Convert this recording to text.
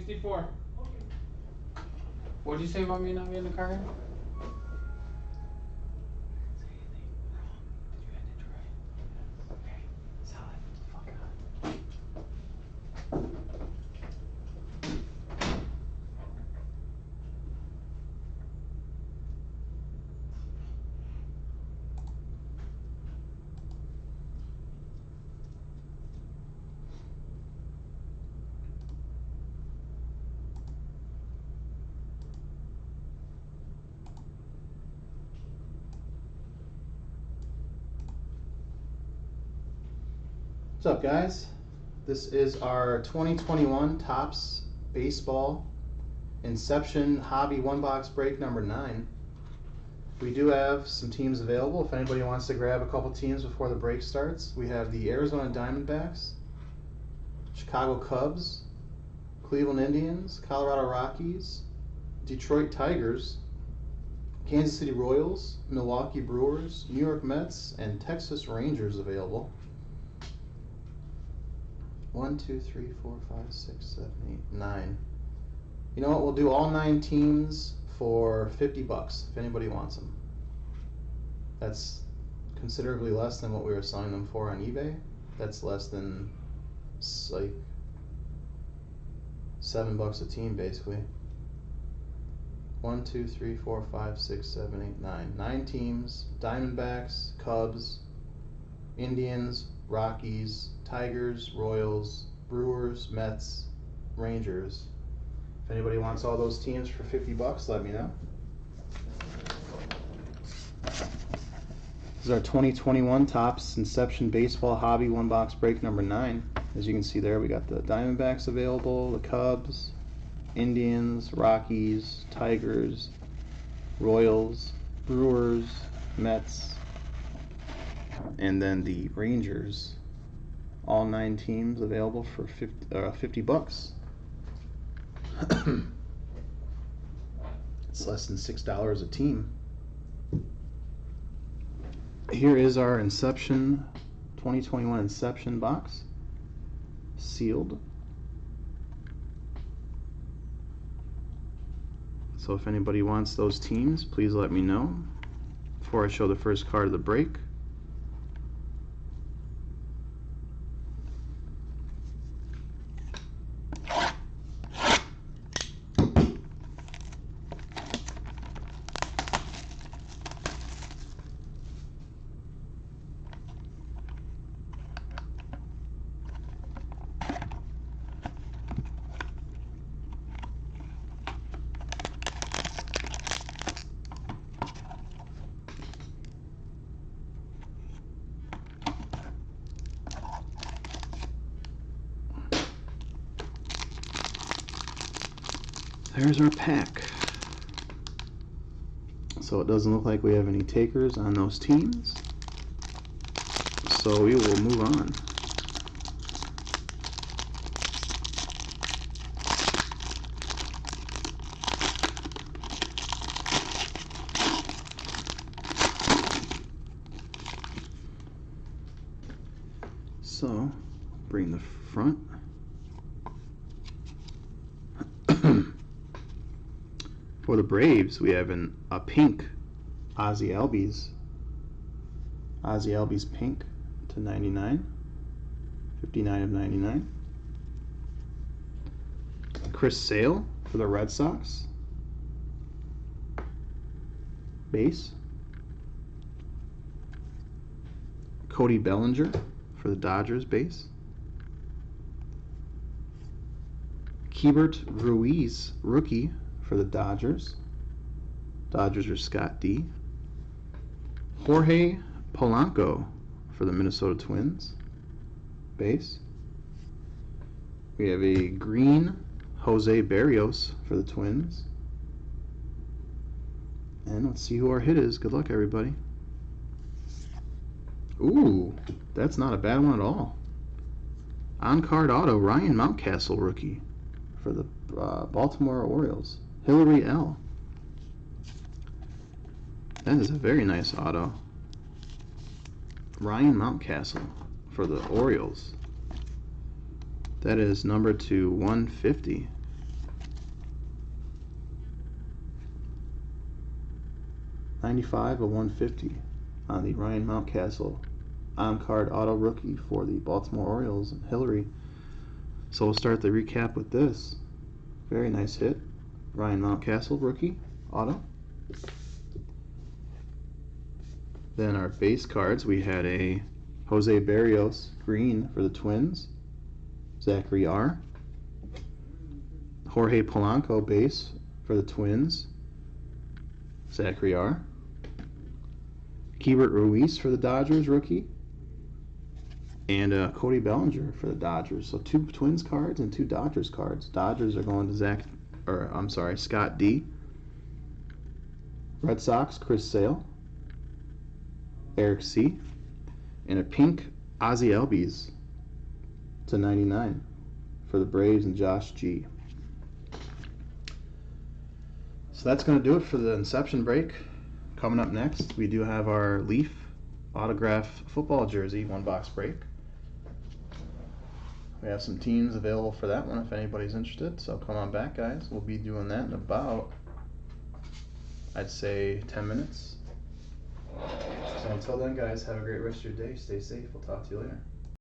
64. What'd you say about me not being the car? What's up, guys? This is our 2021 Topps Baseball Inception Hobby One Box Break number 9. We do have some teams available if anybody wants to grab a couple teams before the break starts. We have the Arizona Diamondbacks, Chicago Cubs, Cleveland Indians, Colorado Rockies, Detroit Tigers, Kansas City Royals, Milwaukee Brewers, New York Mets, and Texas Rangers available. 1, 2, 3, 4, 5, 6, 7, 8, 9. You know what? We'll do all 9 teams for $50 if anybody wants them. That's considerably less than what we were selling them for on eBay. That's less than like $7 a team, basically. 1, 2, 3, 4, 5, 6, 7, 8, 9. 9 teams: Diamondbacks, Cubs, Indians, Rockies, Tigers, Royals, Brewers, Mets, Rangers. If anybody wants all those teams for $50, let me know. This is our 2021 Topps Inception Baseball Hobby One Box Break number 9. As you can see there, we got the Diamondbacks available, the Cubs, Indians, Rockies, Tigers, Royals, Brewers, Mets, and then the Rangers. All 9 teams available for $50. It's less than $6 a team. Here is our Inception 2021 Inception box, sealed. So if anybody wants those teams, please let me know before I show the first card of the break. There's our pack. So it doesn't look like we have any takers on those teams. So we will move on. So bring the front. For the Braves, we have a pink Ozzie Albies. Ozzie Albies pink to 99. 59 of 99. Chris Sale for the Red Sox. Base. Cody Bellinger for the Dodgers base. Keibert Ruiz rookie for the Dodgers. Dodgers are Scott D. Jorge Polanco for the Minnesota Twins base. We have a green Jose Barrios for the Twins. And let's see who our hit is. Good luck, everybody. Ooh, that's not a bad one at all. On-card auto, Ryan Mountcastle rookie for the Baltimore Orioles. Hillary L. That is a very nice auto. Ryan Mountcastle for the Orioles. That is number 2/150. 95/150 on the Ryan Mountcastle on-card auto rookie for the Baltimore Orioles, Hillary. So we'll start the recap with this. Very nice hit. Ryan Mountcastle rookie auto. Then our base cards, we had a Jose Barrios green for the Twins, Zachary R. Jorge Polanco base for the Twins, Zachary R. Keibert Ruiz for the Dodgers rookie, and Cody Bellinger for the Dodgers. So 2 Twins cards and 2 Dodgers cards. Dodgers are going to Scott D. Red Sox, Chris Sale, Eric C. And a pink Ozzie Albies /99 for the Braves and Josh G. So that's going to do it for the Inception break. Coming up next, we do have our Leaf autograph football jersey 1-box break. We have some teams available for that one if anybody's interested. So come on back, guys. We'll be doing that in about, I'd say, 10 minutes. So until then, guys, have a great rest of your day. Stay safe. We'll talk to you later.